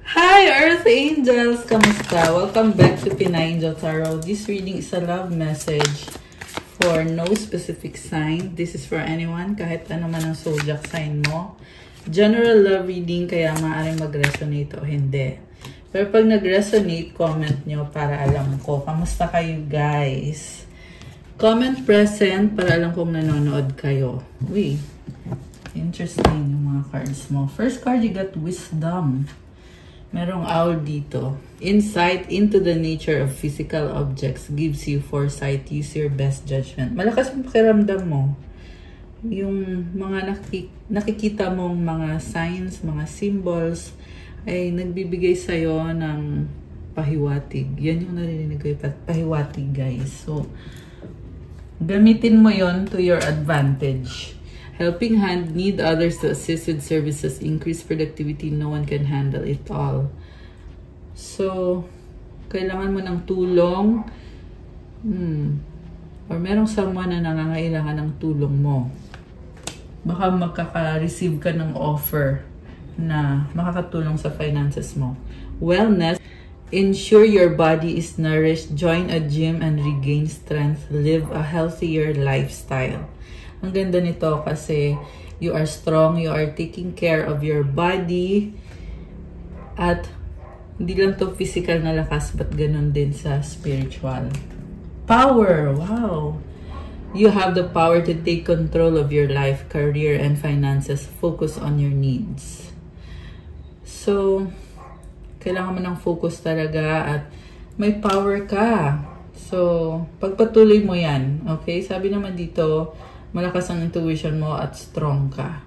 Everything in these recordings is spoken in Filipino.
Hi, Earth Angels! Kamusta? Welcome back to Pinay Angel Tarot. This reading is a love message for no specific sign. This is for anyone, kahit ano man ang zodiac sign mo. General love reading, kaya maaaring mag-resonate o hindi. Pero pag nag-resonate, comment nyo para alam ko. Kamusta kayo, guys? Comment present para alam kong nanonood kayo. Uy, interesting yung mga cards mo. First card, you got wisdom. Merong owl dito. Insight into the nature of physical objects gives you foresight. Use your best judgment. Malakas yung pakiramdam mo. Yung mga nakikita mong mga signs, mga symbols, ay nagbibigay sa'yo ng pahiwatig. Yan yung narinig ko, pahiwatig, guys. So, gamitin mo yon to your advantage. Helping hand, need others to assist with services, increase productivity, no one can handle it all. So, kailangan mo ng tulong. Or merong someone na nangangailangan ng tulong mo. Baka magkaka-receive ka ng offer na makakatulong sa finances mo. Wellness, ensure your body is nourished, join a gym and regain strength, live a healthier lifestyle. Ang ganda nito kasi you are strong, you are taking care of your body, at hindi lang to physical na lakas, but ganun din sa spiritual. Power! Wow! You have the power to take control of your life, career, and finances. Focus on your needs. So, kailangan mo ng focus talaga at may power ka. So, pagpatuloy mo yan. Okay? Sabi naman dito, malakas ang intuition mo at strong ka.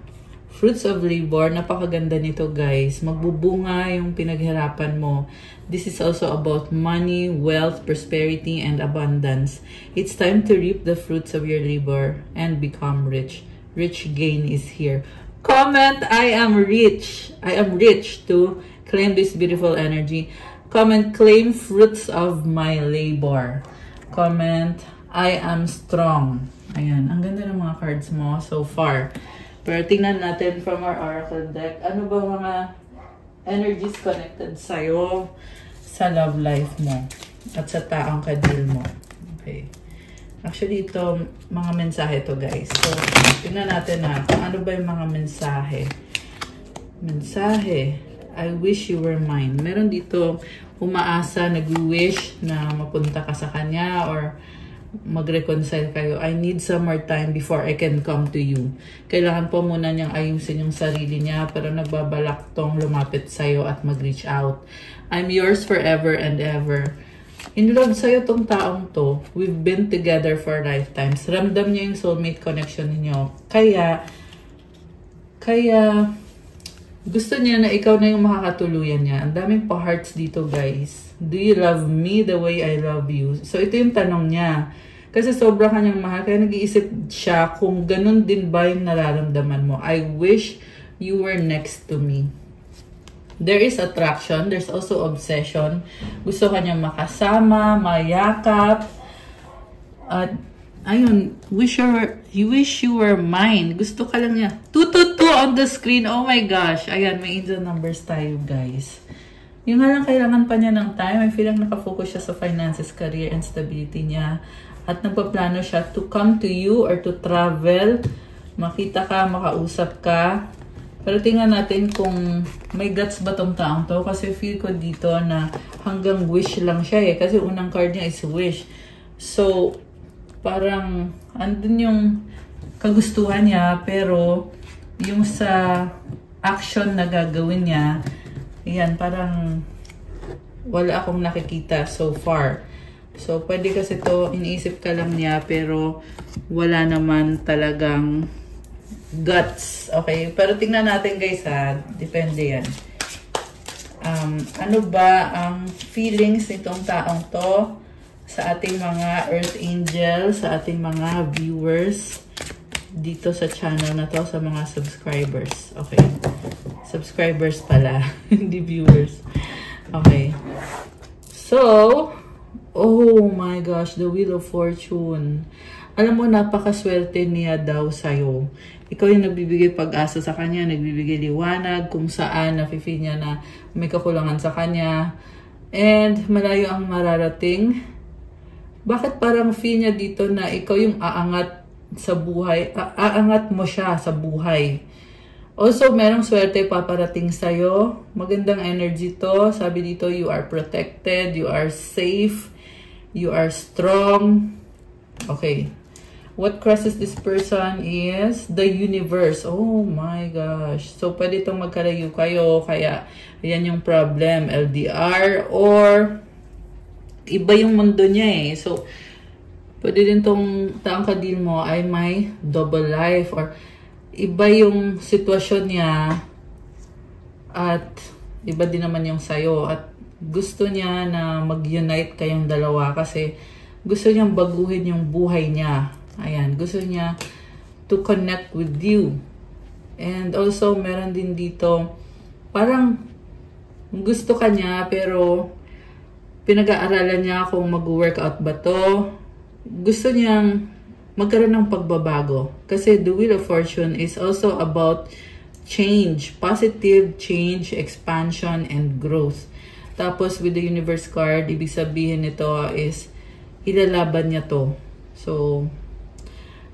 Fruits of labor, napakaganda nito, guys. Magbubunga yung pinaghirapan mo. This is also about money, wealth, prosperity, and abundance. It's time to reap the fruits of your labor and become rich. Rich gain is here. Comment, I am rich. I am rich to claim this beautiful energy. Comment, claim fruits of my labor. Comment, I am strong. Ayan, ang ganda ng mga cards mo so far. Pero tingnan natin from our oracle deck, ano ba mga energies connected sa'yo sa love life mo at sa taong kadil mo. Okay. Actually, ito, mga mensahe to, guys. So, tingnan natin na kung ano ba yung mga mensahe. Mensahe, I wish you were mine. Meron dito umaasa, nag-wish na mapunta ka sa kanya or mag-reconcile kayo. I need some more time before I can come to you. Kailangan po muna niyang ayusin yung sarili niya, pero nagbabalak tong lumapit sa'yo at mag-reach out. I'm yours forever and ever. In love sa'yo tong taong to. We've been together for lifetimes. Ramdam niya yung soulmate connection ninyo. Kaya gusto niya na ikaw na yung makakatuluyan niya. Ang daming pa-hearts dito, guys. Do you love me the way I love you? So, ito yung tanong niya. Kasi sobra kanyang mahal. Kaya nag-iisip siya kung ganun din ba yung nararamdaman mo. I wish you were next to me. There is attraction. There's also obsession. Gusto kanyang makasama, mayakap. At ayun, you wish you were mine. Gusto ka lang niya. 222 on the screen. Oh my gosh. Ayan, may angel numbers tayo, guys. Yung nga lang kailangan pa niya ng time. I feel like nakafocus siya sa finances, career, and stability niya. At nagpaplano siya to come to you or to travel. Makita ka, makausap ka. Pero tingnan natin kung may guts ba tong taong to. Kasi feel ko dito na hanggang wish lang siya eh. Kasi unang card niya is wish. So, parang andun yung kagustuhan niya, pero yung sa action na gagawin niya, yan, parang wala akong nakikita so far. So, pwede kasi to iniisip ka lang niya, pero wala naman talagang guts. Okay? Pero tingnan natin, guys, ha. Depende yan. Ano ba ang feelings nitong taong to sa ating mga Earth Angels, sa ating mga viewers dito sa channel na to, sa mga subscribers. Okay. Subscribers pala, hindi viewers. Okay. So, oh my gosh, the Wheel of Fortune. Alam mo, napakaswerte niya daw sa'yo. Ikaw yung nagbibigay pag-asa sa kanya, nagbibigay liwanag kung saan nafe-feel niya na may kakulangan sa kanya. And malayo ang mararating. Bakit parang feel niya dito na ikaw yung aangat sa buhay, aangat mo siya sa buhay. Also, merong swerte paparating sa'yo. Magandang energy to. Sabi dito, you are protected, you are safe, you are strong. Okay. What crosses this person is the universe. Oh my gosh. So, pwede itong magkalayo kayo. Kaya, yan yung problem. LDR or iba yung mundo niya eh. So, pwede din itong taong kadil mo ay may double life or iba yung sitwasyon niya at iba din naman yung sayo. At gusto niya na mag-unite kayong dalawa kasi gusto niyang baguhin yung buhay niya. Ayan, gusto niya to connect with you. And also, meron din dito, parang gusto ka niya, pero pinag-aaralan niya kung mag-workout ba to. Gusto niyang magkaroon ng pagbabago. Kasi the Wheel of Fortune is also about change, positive change, expansion, and growth. Tapos, with the Universe card, ibig sabihin nito is, ilalaban niya to. So,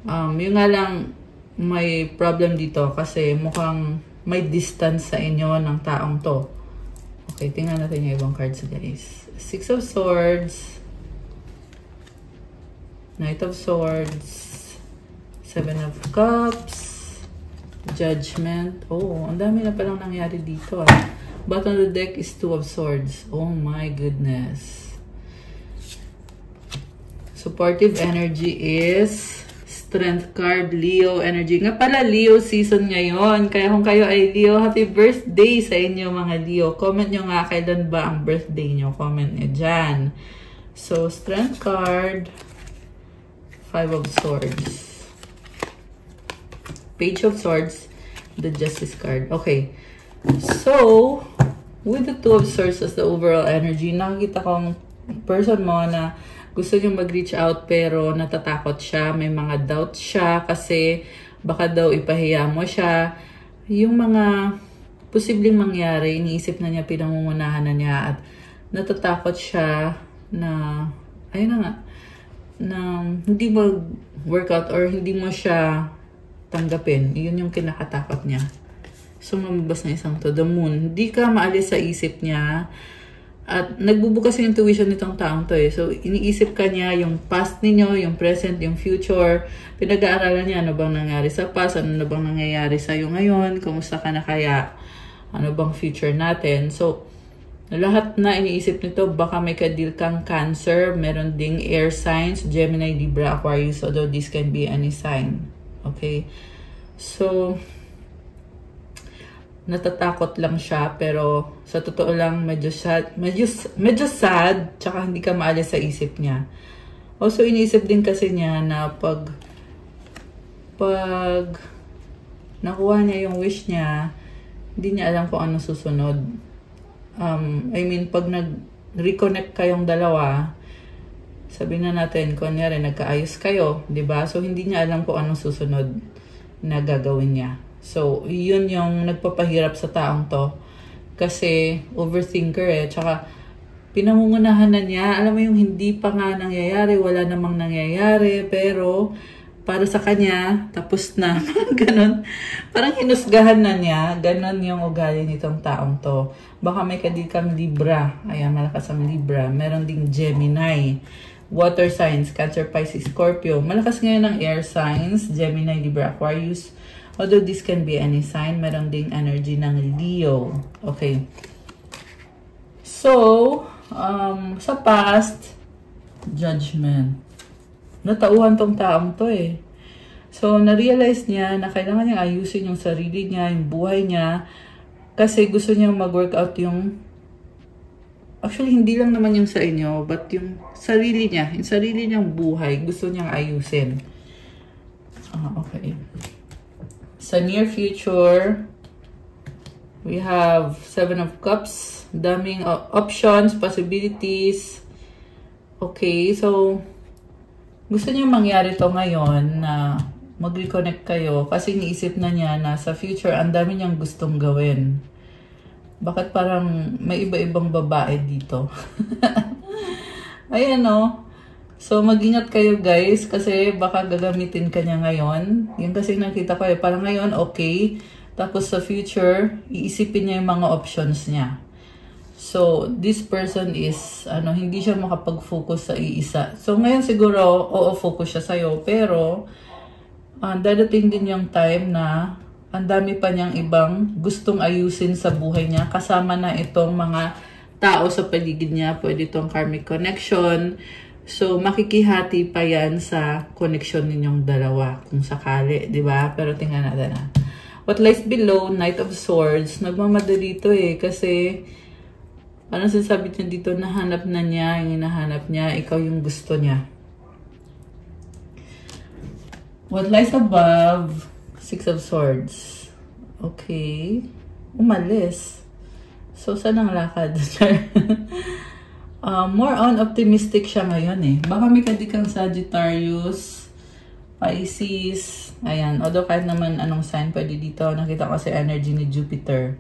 yun nga lang, may problem dito kasi mukhang may distance sa inyo ng taong to. Okay, tingnan natin yung ibang cards, guys. Six of Swords, Knight of Swords, Seven of Cups, Judgment. Oh, ang dami na palang nangyari dito. Bottom of the deck is Two of Swords. Oh my goodness. Supportive energy is Strength card, Leo energy. Nga pala, Leo season ngayon. Kaya kung kayo ay Leo, happy birthday sa inyo mga Leo. Comment nyo nga kailan ba ang birthday nyo. Comment nyo dyan. So, Strength card, Five of Swords, Page of Swords, the Justice card. Okay. So, with the Two of Swords as the overall energy, nakikita kong person mo na gusto niyo mag-reach out pero natatakot siya, may mga doubts siya kasi baka daw ipahiya mo siya. Yung mga posibleng mangyari, iniisip na niya, pinangungunahan na niya at natatakot siya na, ayun na nga, na hindi mo workout or hindi mo siya tanggapin. Yun yung kinakatakot niya. So, mamabas na isang to the moon. Hindi ka maalis sa isip niya. At nagbubukas yung intuition nitong taong to eh. So, iniisip ka niya yung past ninyo, yung present, yung future. Pinag-aaralan niya ano bang nangyari sa past, ano na bang nangyayari sa'yo ngayon, kumusta ka na kaya, ano bang future natin. So, lahat na iniisip nito, baka may kadil kang Cancer, meron ding air signs, Gemini, Libra, Aquarius, although this can be any sign. Okay? So, natatakot lang siya pero sa totoo lang medyo sad tsaka hindi ka maalis sa isip niya. Also iniisip din kasi niya na pag nakuha niya yung wish niya, hindi niya alam kung ano susunod. I mean pag nag-reconnect kayong dalawa, sabihin na natin kunyari nagkaayos kayo, 'di ba? So hindi niya alam kung anong susunod na gagawin niya. So, yun yung nagpapahirap sa taong to. Kasi, overthinker eh. Tsaka, pinangungunahan na niya. Alam mo yung hindi pa nga nangyayari, wala namang nangyayari. Pero, para sa kanya, tapos na. Ganon. Parang hinusgahan na niya. Ganon yung ugali nitong taong to. Baka may kadil kang Libra. Ayan, malakas ang Libra. Meron ding Gemini. Water signs, Cancer, Pisces, Scorpio. Malakas ngayon ang air signs, Gemini, Libra, Aquarius. Although this can be any sign, meron ding energy ng Leo. Okay. So, sa past, Judgment. Natauhan tong taong to eh. So, na-realize niya na kailangan niyang ayusin yung sarili niya, yung buhay niya, kasi gusto niyang mag-workout yung, actually, hindi lang naman yung sa inyo, but yung sarili niya, yung sarili niyang buhay, gusto niyang ayusin. Okay. Sa near future, we have Seven of Cups. Daming options, possibilities. Okay, so, Gusto niya mangyari to ngayon na mag-reconnect kayo kasi iniisip na niya na sa future ang dami niyang gustong gawin. Bakit parang may iba-ibang babae dito? Ayan o. So mag-ingat kayo guys kasi baka gagamitin ka niya ngayon. Yung kasi nakita ko parang ngayon okay. Tapos sa future, iisipin niya yung mga options niya. So, this person is, hindi siya makapag-focus sa iisa. So, ngayon siguro, focus siya sa'yo. Pero, dadating din yung time na ang dami pa niyang ibang gustong ayusin sa buhay niya. Kasama na itong mga tao sa paligid niya. Pwede itong karmic connection. So, makikihati pa yan sa connection ninyong dalawa. Kung sakali, di ba? Pero tingnan natin What lies below, Knight of Swords. Nagmamadali ito kasi parang sinasabi niya dito, nahanap na niya, yung hinahanap niya, ikaw yung gusto niya. What lies above, Six of Swords. Okay. Umalis. So, saan ang lakad? More on optimistic siya ngayon Baka may kadikang Sagittarius, Pisces, ayan. Although kahit naman anong sign pwede dito, nakita ko kasi energy ni Jupiter.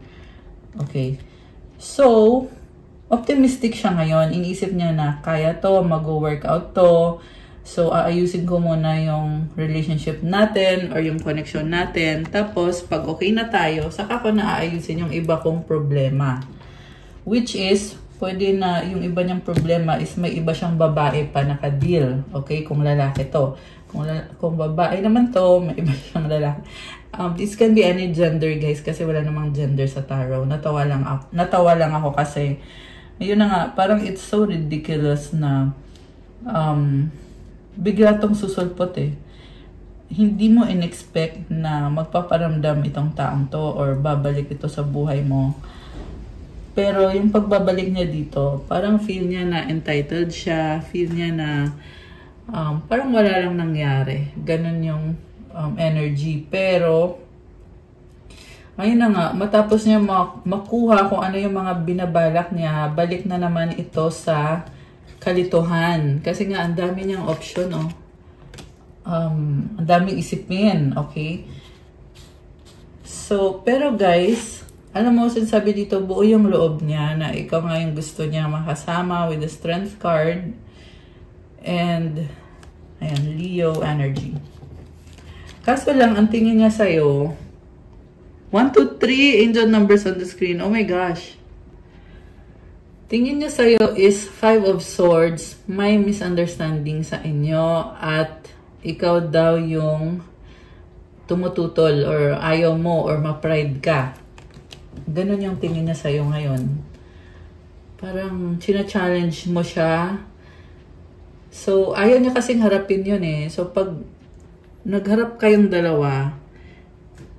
Okay. So, optimistic siya ngayon. Iniisip niya na kaya to, mag-workout to. So, aayusin ko muna yung relationship natin or yung connection natin. Tapos, pag okay na tayo, saka ko na aayusin yung iba kong problema. Which is, pwede na yung iba niyang problema is may iba siyang babae pa naka-deal. Okay? Kung lalaki to. Kung babae naman to, may iba siyang lalaki. This can be any gender guys kasi wala namang gender sa tarot. Natawa lang ako kasi yun na nga, parang it's so ridiculous na bigla tong susulpot Hindi mo in-expect na magpaparamdam itong taong to or babalik ito sa buhay mo. Pero yung pagbabalik niya dito, parang feel niya na entitled siya, feel niya na parang wala lang nangyari. Ganun yung energy. Pero, ayun na nga, matapos niya makuha kung ano yung mga binabalak niya, balik na naman ito sa kalituhan. Kasi nga, ang dami niyang option, ang daming isipin, okay? So, pero guys, alam mo, sinasabi dito, buo yung loob niya na ikaw nga yung gusto niya makasama with the Strength card. And, ayan, Leo energy. Kaso lang, ang tingin niya sa'yo, 1, 2, 3 angel numbers on the screen. Oh my gosh. Tingin niya sa'yo is 5 of Swords. May misunderstanding sa inyo at ikaw daw yung tumututol or ayaw mo or ma-pride ka. Ganun yung tingin niya sa'yo ngayon. Parang china-challenge mo siya. So, ayaw niya kasing harapin yun So, pag nagharap kayong dalawa,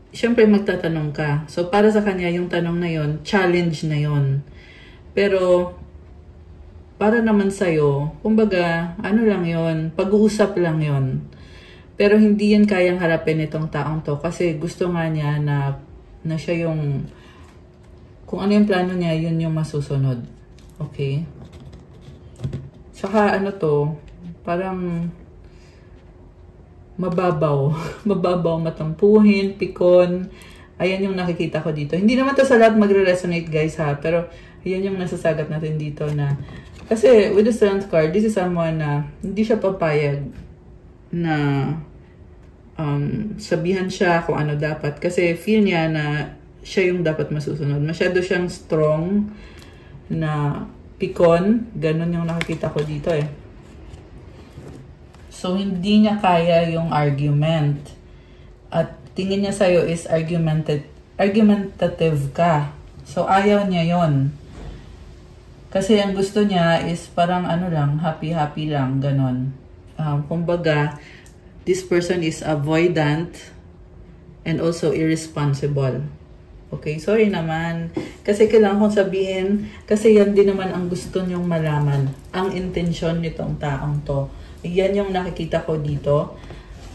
syempre magtatanong ka. So, para sa kanya, yung tanong na yun, challenge na yun. Pero, para naman sa'yo, kumbaga, ano lang yun, pag-uusap lang yun. Pero hindi yan kayang harapin itong taong to kasi gusto nga niya na siya yung, kung ano yung plano niya, yun yung masusunod. Okay? Saka ano to, parang mababaw. Mababaw, matampuhin, pikon. Ayan yung nakikita ko dito. Hindi naman to sa lahat magre-resonate guys ha, pero ayan yung nasasagat natin dito na, kasi with the Strength card, this is someone na hindi siya papayag na sabihan siya kung ano dapat. Kasi feel niya na siya yung dapat masusunod. Masyado siyang strong na pikon. Ganon yung nakikita ko dito So, hindi niya kaya yung argument. At tingin niya sa'yo is argumentative ka. So, ayaw niya yon. Kasi ang gusto niya is parang ano lang, happy-happy lang, ganon. Kumbaga, this person is avoidant and also irresponsible. Okay, sorry naman. Kasi kailangan kong sabihin, kasi yan din naman ang gusto niyong malaman. Ang intensyon nitong taong to. Yan yung nakikita ko dito.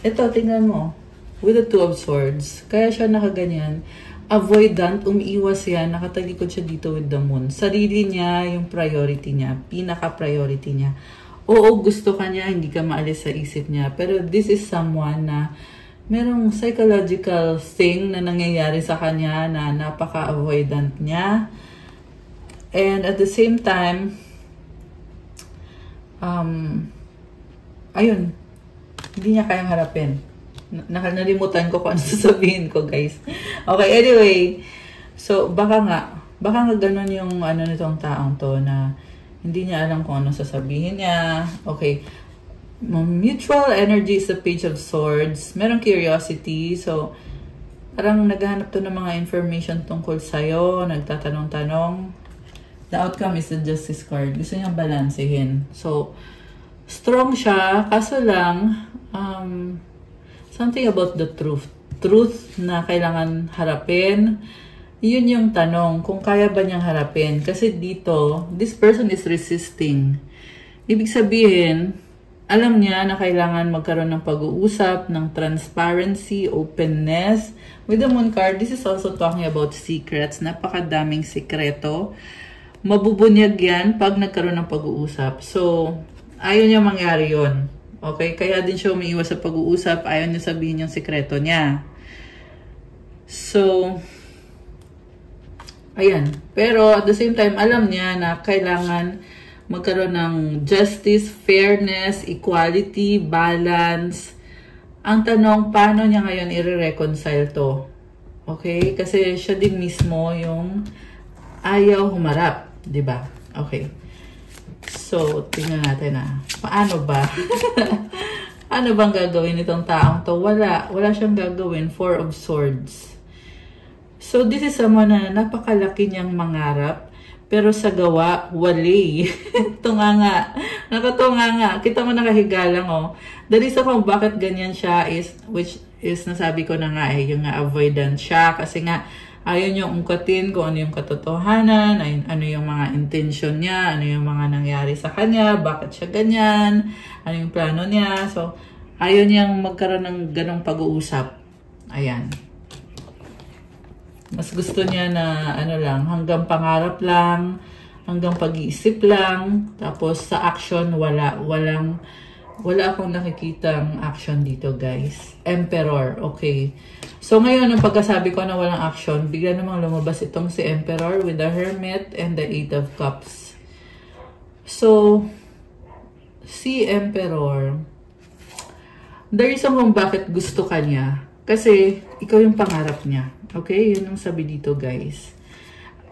Ito, tingnan mo. With the Two of Swords. Kaya siya nakaganyan. Avoidant, umiiwas yan. Nakatalikod siya dito with the Moon. Sarili niya, yung priority niya. Pinaka-priority niya. Oo, gusto ka niya, hindi ka maalis sa isip niya. Pero this is someone na merong psychological thing na nangyayari sa kanya na napaka-avoidant niya. And at the same time, ayun, hindi niya kayang harapin. Nalimutan ko kung ano sasabihin ko, guys. Okay, anyway. So, baka nga ganun yung ano nitong taong to na hindi niya alam kung ano sasabihin niya. Okay. Mutual energy is the Page of Swords. Merong curiosity. So, parang naghahanap to ng mga information tungkol sa'yo. Nagtatanong-tanong. The outcome is the Justice card. Gusto niyang balansehin. So, strong siya. Kaso lang, something about the truth. Truth na kailangan harapin. Yun yung tanong, kung kaya ba niyang harapin. Kasi dito, this person is resisting. Ibig sabihin, alam niya na kailangan magkaroon ng pag-uusap, ng transparency, openness. With the Moon card, this is also talking about secrets. Napakadaming sikreto. Mabubunyag yan pag nagkaroon ng pag-uusap. So, ayaw niya mangyari yun. Okay? Kaya din siya umiiwas sa pag-uusap. Ayaw niya sabihin yung sikreto niya. So, ayan. Pero at the same time, alam niya na kailangan magkaroon ng justice, fairness, equality, balance. Ang tanong, paano niya ngayon i-reconcile to? Okay? Kasi siya din mismo yung ayaw humarap. Diba? Okay. So, tingnan natin paano ba? Ano bang gagawin itong taong to? Wala siyang gagawin. Four of Swords. So, this is someone na napakalaki niyang mangarap, pero sa gawa, wali. Tunganga. Nakatunganga. Kita mo nakahiga lang, oh. The reason kung bakit ganyan siya which is nasabi ko na nga yung avoidant siya. Kasi nga, ayaw niyo ungkatin kung ano yung katotohanan, ano yung mga intention niya, ano yung mga nangyari sa kanya, bakit siya ganyan, ano yung plano niya. So, ayaw niyang magkaroon ng ganong pag-uusap. Ayan. Mas gusto niya na hanggang pangarap lang, hanggang pag-iisip lang, tapos sa action, wala akong nakikitang action dito, guys. Emperor, okay. So, ngayon, ang pagkasabi ko na walang action, bigla namang lumabas itong si Emperor with the Hermit and the Eight of Cups. So, si Emperor, the reason kung bakit gusto ka niya, kasi ikaw yung pangarap niya. Okay? Yun ang sabi dito, guys.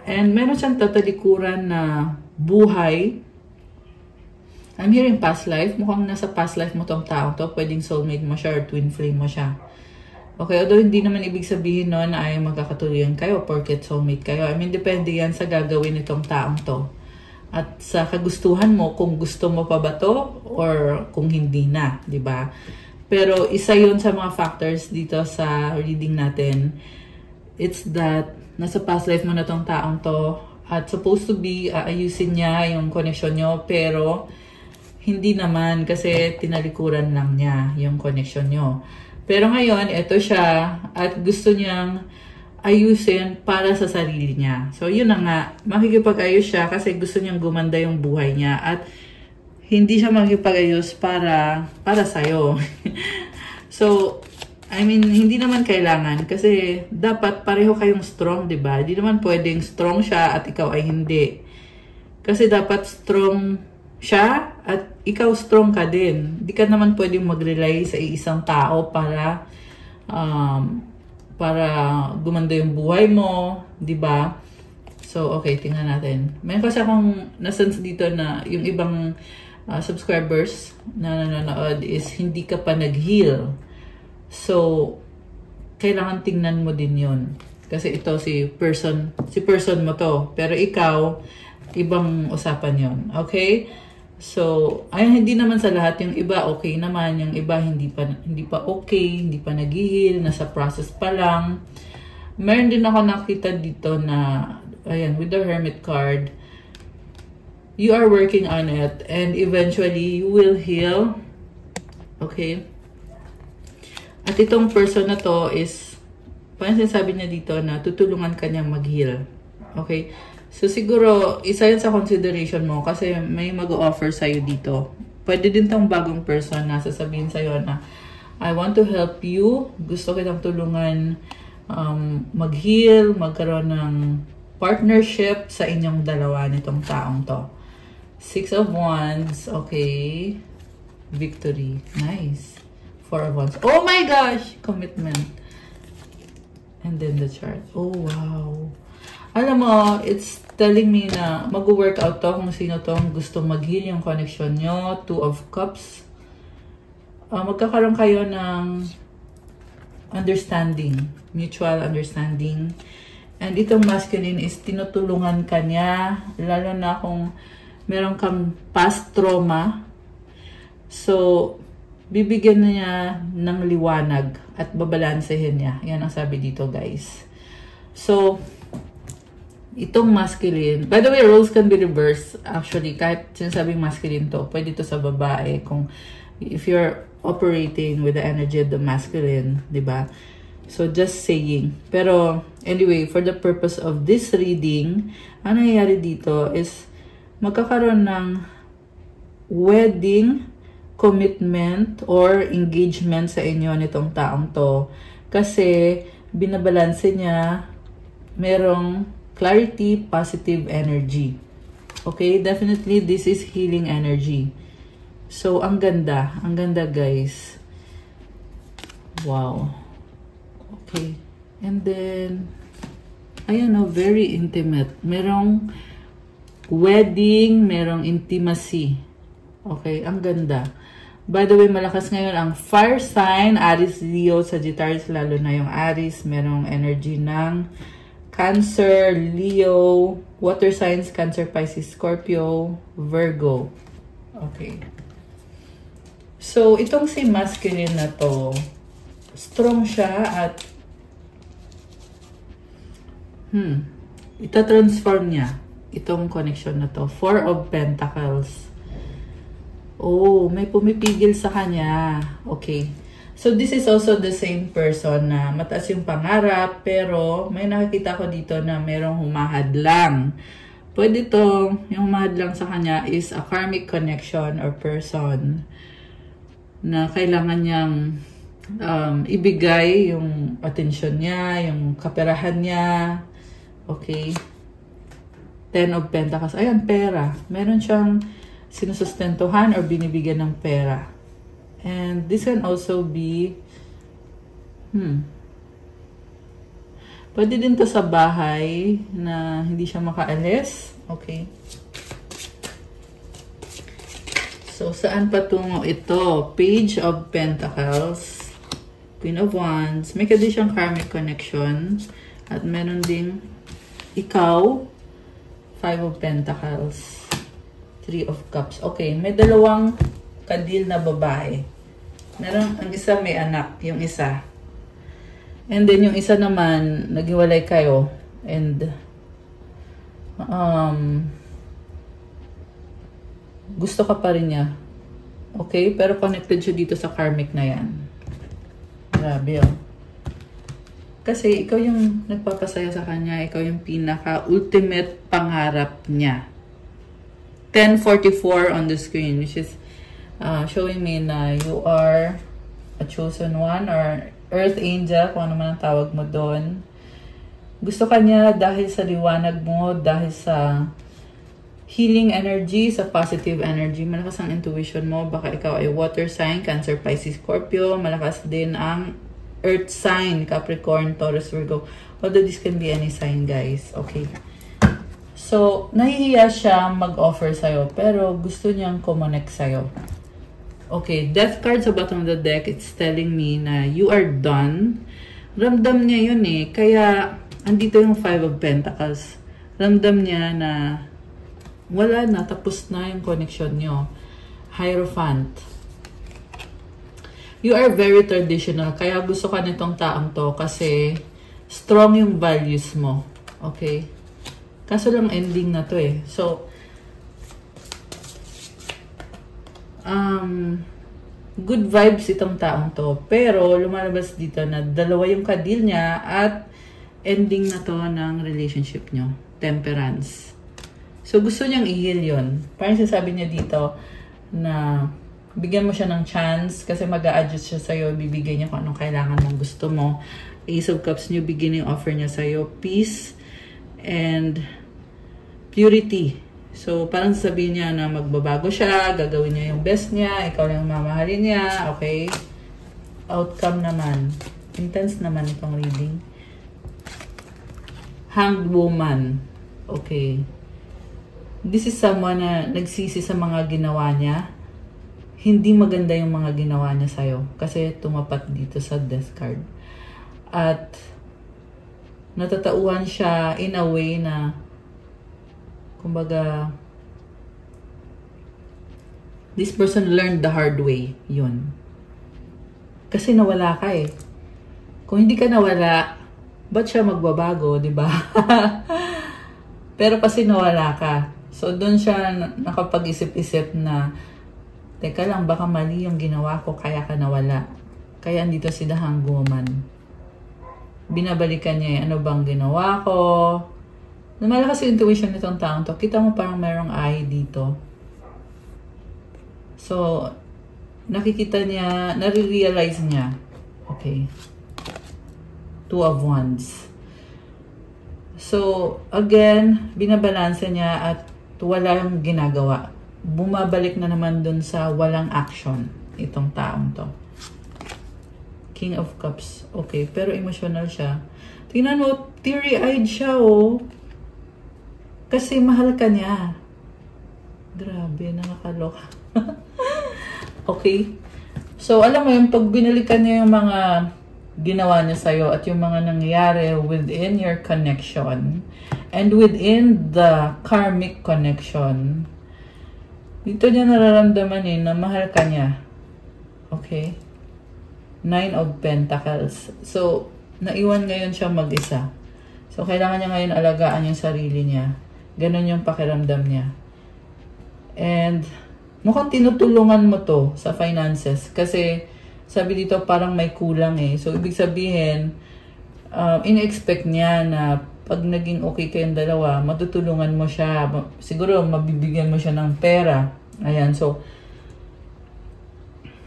And meron siyang tatalikuran na buhay. I'm hearing past life. Mukhang nasa past life mo tong tao to. Pwedeng soulmate mo siya or twin flame mo siya. Okay, although hindi naman ibig sabihin no na ay magkakatuluyan kayo porket soulmate kayo. I mean, depende yan sa gagawin nitong taong to. At sa kagustuhan mo, kung gusto mo pa ba to or kung hindi na, di ba? Pero isa yun sa mga factors dito sa reading natin. It's that nasa past life mo na tong taong to at supposed to be ayusin niya yung connection nyo, pero hindi naman kasi tinalikuran lang niya yung connection nyo. Pero ngayon, ito siya at gusto niyang ayusin para sa sarili niya. So, yun na nga. Makikipag-ayos siya kasi gusto niyang gumanda yung buhay niya at hindi siya makikipag-ayos para sa'yo. So, I mean, hindi naman kailangan kasi dapat pareho kayong strong, diba? Hindi naman pwedeng strong siya at ikaw ay hindi. Kasi dapat strong siya at ikaw strong ka din. Hindi ka naman pwedeng mag-rely sa isang tao para gumanda yung buhay mo, di ba? So, okay, tingnan natin. Mayroon kasi akong nasense dito na yung ibang subscribers na nanonood is hindi ka pa nag-heal. So, kailangan tingnan mo din yun. Kasi ito si person mo to. Pero ikaw, ibang usapan yun. Okay? So, ayun, hindi naman sa lahat. Yung iba, okay naman. Yung iba, hindi pa okay. Hindi pa nag-heal. Nasa process pa lang. Meron din ako nakita dito na, ayan, with the Hermit card, you are working on it. And eventually, you will heal. Okay? At itong person na to is, parang sinasabi niya dito na tutulungan ka niyang mag-heal. Okay? So, siguro, isa yan sa consideration mo kasi may mag-offer sa'yo dito. Pwede din tong bagong person na sasabihin sa'yo na, I want to help you. Gusto kitang tulungan mag-heal, magkaroon ng partnership sa inyong dalawa nitong taong to. 6 of Wands. Okay. Victory. Nice. 4 of Wands. Oh my gosh! Commitment. And then the chart. Oh, wow. Alam mo, it's telling me na mag-workout to kung sino tong gusto mag-heal yung connection nyo. 2 of Cups. Magkakaroon kayo ng understanding. Mutual understanding. And itong masculine is tinutulungan ka niya. Lalo na kung meron kang past trauma. So, bibigyan niya ng liwanag at babalansehin niya. Yan ang sabi dito, guys. So, itong masculine, by the way, roles can be reversed. Actually, kahit sinasabing masculine to, pwede to sa babae. Kung, if you're operating with the energy of the masculine, di ba? So, just saying. Pero, anyway, for the purpose of this reading, ang nangyayari dito is, magkakaroon ng wedding, commitment, or engagement sa inyo nitong taong to. Kasi, binabalanse niya, merong clarity, positive energy. Okay? Definitely, this is healing energy. So, ang ganda. Ang ganda, guys. Wow. Okay. And then, ayan o, very intimate. Merong wedding, merong intimacy. Okay, ang ganda. By the way, malakas ngayon ang fire sign, Aries, Leo, Sagittarius, lalo na yung Aries. Merong energy ng Cancer, Leo, water signs, Cancer, Pisces, Scorpio, Virgo. Okay. So, itong si masculine na to, strong siya at ita-transform niya itong connection na to. 4 of Pentacles. Oh, may pumipigil sa kanya. Okay. So, this is also the same person na mataas yung pangarap, pero may nakikita ko dito na merong humahadlang. Pwede to, yung humahadlang sa kanya is a karmic connection or person na kailangan niyang ibigay yung atensyon niya, yung kaperahan niya. Okay. 10 of Pentacles. Ayan, pera. Meron siyang sinusustentuhan or binibigyan ng pera. And this can also be pwede din to sa bahay na hindi siya makaalis. Okay. So, saan patungo ito? Page of Pentacles. Queen of Wands. May kasi siyang karmic connection. At meron ding ikaw. 5 of Pentacles. 3 of Cups. Okay, may dalawang kadil na babae. Meron, ang isa may anak, yung isa. And then yung isa naman, naghiwalay kayo. And, gusto ka pa rin niya. Okay, pero connected siya dito sa karmic na yan. Grabe, oh. Kasi ikaw yung nagpapasaya sa kanya, ikaw yung pinaka-ultimate pangarap niya. 10:44 on the screen, which is showing me na you are a chosen one or earth angel, kung ano man ang tawag mo doon. Gusto ka niya dahil sa liwanag mo, dahil sa healing energy, sa positive energy. Malakas ang intuition mo. Baka ikaw ay water sign, Cancer, Pisces, Scorpio. Malakas din ang earth sign, Capricorn, Taurus, Virgo. Although this can be any sign, guys. Okay. So, nahihiya siya mag-offer sa'yo, pero gusto niyang kumonect sa'yo. Okay, Death card sa bottom of the deck, it's telling me na you are done. Ramdam niya yun eh. Kaya, andito yung 5 of Pentacles. Ramdam niya na wala na, tapos na yung connection niyo. Hierophant. You are very traditional. Kaya gusto ka nitong taong to kasi strong yung values mo. Okay? Kaso lang ending na to eh. So, good vibes itong taong to. Pero, lumalabas dito na dalawa yung kadil niya at ending na to ng relationship nyo. Temperance. So, gusto niyang i-heal yun. Parang sasabi niya dito na bigyan mo siya ng chance kasi mag-a-adjust siya sa'yo, bibigyan niya kung anong kailangan mong gusto mo. Ace of Cups, new beginning offer niya sa'yo, peace and purity. So, parang sabihin niya na magbabago siya, gagawin niya yung best niya, ikaw lang mamahalin niya, okay? Outcome naman. Intense naman itong reading. Hanged Woman. Okay. This is someone na nagsisi sa mga ginawa niya. Hindi maganda yung mga ginawa niya sa'yo. Kasi tumapat dito sa Death card. At natatauhan siya in a way na kumbaga this person learned the hard way. Yun. Kasi nawala ka eh. Kung hindi ka nawala, ba't siya magbabago, di ba? Pero kasi nawala ka. So, doon siya nakapag-isip-isip na, teka lang, baka mali yung ginawa ko, kaya ka nawala. Kaya andito si The Hanged Woman. Binabalikan niya, ano bang ginawa ko? Malakas yung intuition nitong taong to. Kita mo parang mayroong eye dito. So, nakikita niya, nare-realize niya. Okay. Two of Wands. So, again, binabalansa niya at walang ginagawa. Bumabalik na naman dun sa walang action itong taong to. King of Cups. Okay, pero emotional siya. Tingnan mo, teary-eyed siya, oh. Kasi mahal ka niya. Grabe, nakakaloka. Okay. So, alam mo yung pag binalikan niya yung mga ginawa niya sa'yo at yung mga nangyayari within your connection and within the karmic connection, dito niya nararamdaman na mahal ka niya. Okay? 9 of Pentacles. So, naiwan ngayon siya mag-isa. So, kailangan niya ngayon alagaan yung sarili niya. Ganon yung pakiramdam niya. And, mukhang tinutulungan mo to sa finances. Kasi, sabi dito parang may kulang eh. So, ibig sabihin, in-expect niya na pag naging okay kayong dalawa, matutulungan mo siya. Siguro, mabibigyan mo siya ng pera. Ayan, so,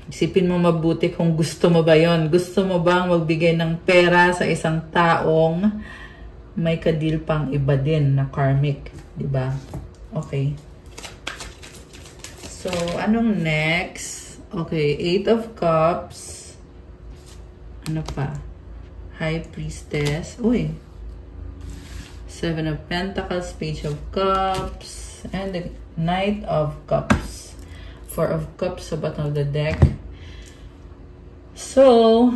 isipin mo mabuti kung gusto mo ba yon. Gusto mo bang magbigay ng pera sa isang taong may kadil pang iba din na karmic? Diba? Okay. So, anong next? Okay, 8 of Cups. Ano pa? High Priestess. Uy. 7 of Pentacles, Page of Cups, and the Knight of Cups. 4 of Cups sa bottom of the deck. So,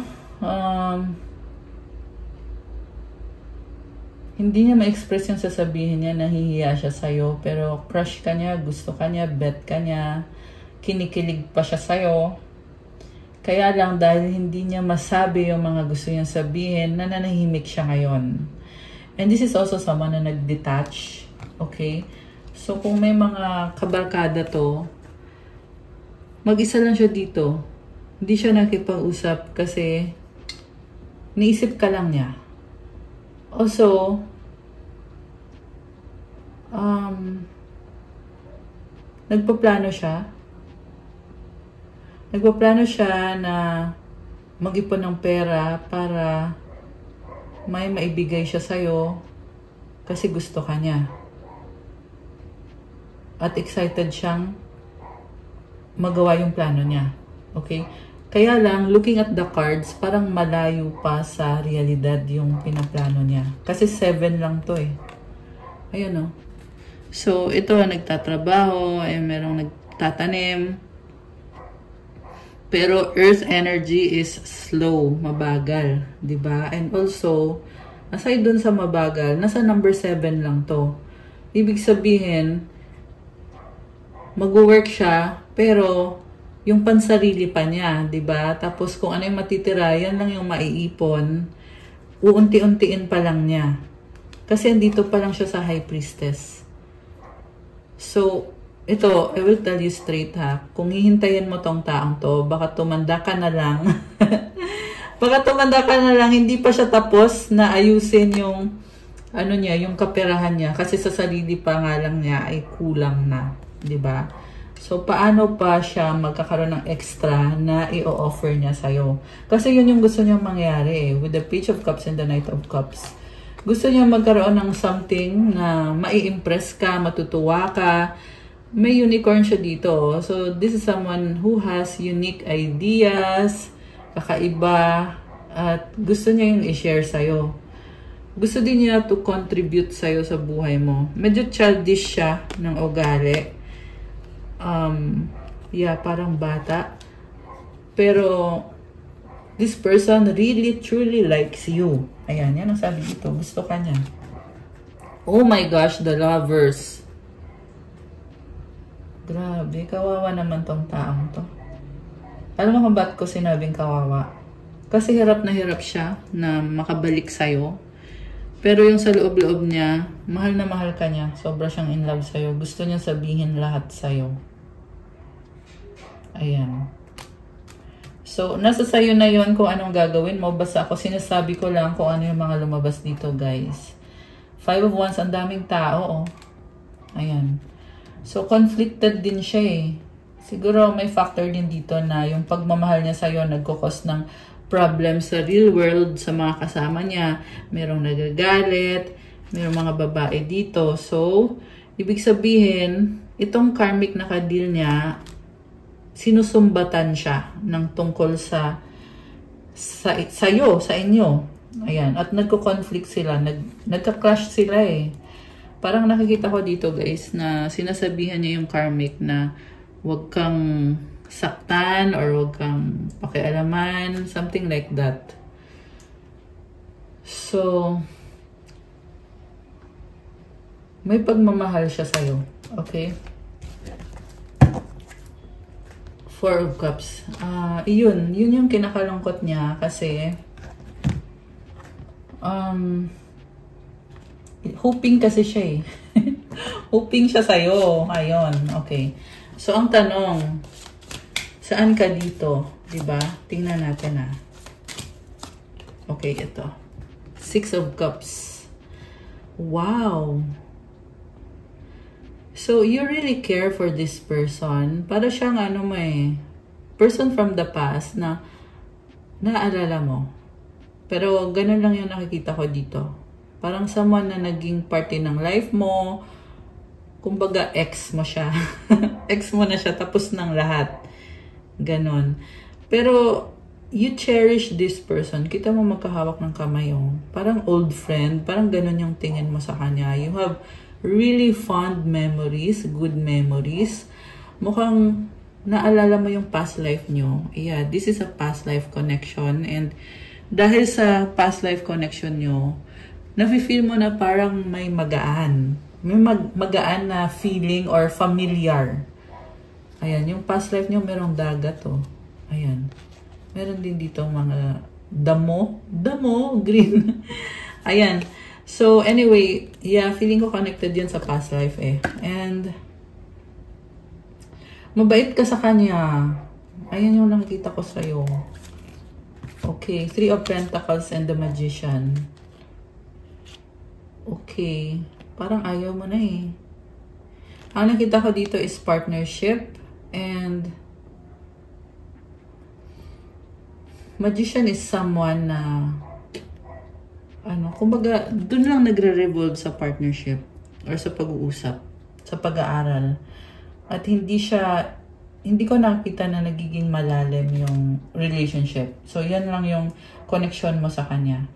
hindi niya ma-express yung sasabihin niya, nahihiya siya sa'yo, pero crush ka niya, gusto ka niya, bet ka niya, kinikilig pa siya sa'yo. Kaya lang dahil hindi niya masabi yung mga gusto niyang sabihin, nananahimik siya ngayon. And this is also someone na nag-detach. Okay? So, kung may mga kabarkada to, mag-isa lang siya dito. Hindi siya nakipag-usap kasi naisip ka lang niya. Also, nagpaplano siya. Nagpaplano siya na mag-ipon ng pera para may maibigay siya sa'yo kasi gusto ka niya. At excited siyang magawa yung plano niya. Okay? Kaya lang, looking at the cards, parang malayo pa sa realidad yung pinaplano niya. Kasi 7 lang to eh. Ayun o. So, ito nagtatrabaho, merong nagtatanim. Pero earth energy is slow, mabagal, 'di ba? And also, aside dun sa mabagal, nasa number 7 lang to. Ibig sabihin, mag-work siya, pero yung pansarili pa niya, 'di ba? Tapos kung ano yung matitira, yan lang yung maiipon. Uunti-untiin pa lang niya. Kasi andito pa lang siya sa High Priestess. So, ito, I will tell you straight ha. Kung hihintayin mo tong taong to, baka tumanda ka na lang. Baka tumanda ka na lang, hindi pa siya tapos na ayusin yung, ano niya, yung kaperahan niya. Kasi sa sarili pa nga lang niya ay kulang na. 'Di ba? So, paano pa siya magkakaroon ng extra na i-offer niya sa'yo? Kasi yun yung gusto niyang mangyari with the Page of Cups and the Knight of Cups. Gusto niya magkaroon ng something na mai-impress ka, matutuwa ka. May unicorn siya dito. So, this is someone who has unique ideas, kakaiba, at gusto niya yung i-share sa'yo. Gusto din niya to contribute sa'yo sa buhay mo. Medyo childish siya ng ugali. Parang bata. Pero, this person really, truly likes you. Ayan, yan ang sabi dito. Gusto ka niya. Oh my gosh, the Lovers. Grabe, kawawa naman tong taong to. Alam mo kung ba't ko sinabing kawawa? Kasi hirap na hirap siya na makabalik sa'yo. Pero yung sa loob-loob niya, mahal na mahal ka niya. Sobra siyang in love sa'yo. Gusto niya sabihin lahat sa'yo. Ayan. So, nasa sayo na yon kung anong gagawin mo. Basta ako sinasabi ko lang kung ano yung mga lumabas dito, guys. 5 of Wands, ang daming tao, oh. Ayan. So, conflicted din siya, eh. Siguro may factor din dito na yung pagmamahal niya sa'yo nagkukos ng problem sa real world, sa mga kasama niya. Merong nagagalit, merong mga babae dito. So, ibig sabihin, itong karmic na ka-deal niya, sinusumbatan siya ng tungkol sa'yo, sa inyo. Ayan. At nagko-conflict sila. Nagka-clash sila, eh. Parang nakikita ko dito, guys, na sinasabihan niya yung karmic na huwag kang saktan or huwag kang pakialaman. Something like that. So, may pagmamahal siya sa'yo. Okay? 4 of Cups. Yun yung kinakalungkot niya kasi hoping kasi siya, eh. Hoping siya sa'yo. Ayun. Okay. So, ang tanong, saan ka dito? Diba? Tingnan natin, ha. Okay, ito. 6 of Cups. Wow. So, you really care for this person. Para siyang person from the past na naaalala mo. Pero, ganun lang yung nakikita ko dito. Parang someone na naging parte ng life mo. Kumbaga, ex mo siya. Ex mo na siya, tapos ng lahat. Ganon. Pero, you cherish this person. Kita mo magkahawak ng kamay, oh. Parang old friend. Parang ganon yung tingin mo sa kanya. You have really fond memories, good memories. Mukhang naalala mo yung past life nyo. Yeah, this is a past life connection. And dahil sa past life connection nyo, nafe-feel mo na parang may magaan. May magaan na feeling or familiar. Ayan, yung past life nyo merong dagat, oh. Ayan. Meron din dito mga damo, green. Ayan. So, anyway, yeah, feeling ko connected yun sa past life, eh. And, mabait ka sa kanya. Ayan yung nakikita ko sa'yo. Okay, 3 of Pentacles and the Magician. Okay, parang ayaw mo na, eh. Ang nakita ko dito is partnership and Magician is someone na kumbaga, dun lang nagre-revolve sa partnership or sa pag-uusap, sa pag-aaral. At hindi ko nakita na nagiging malalim yung relationship. So, yan lang yung connection mo sa kanya.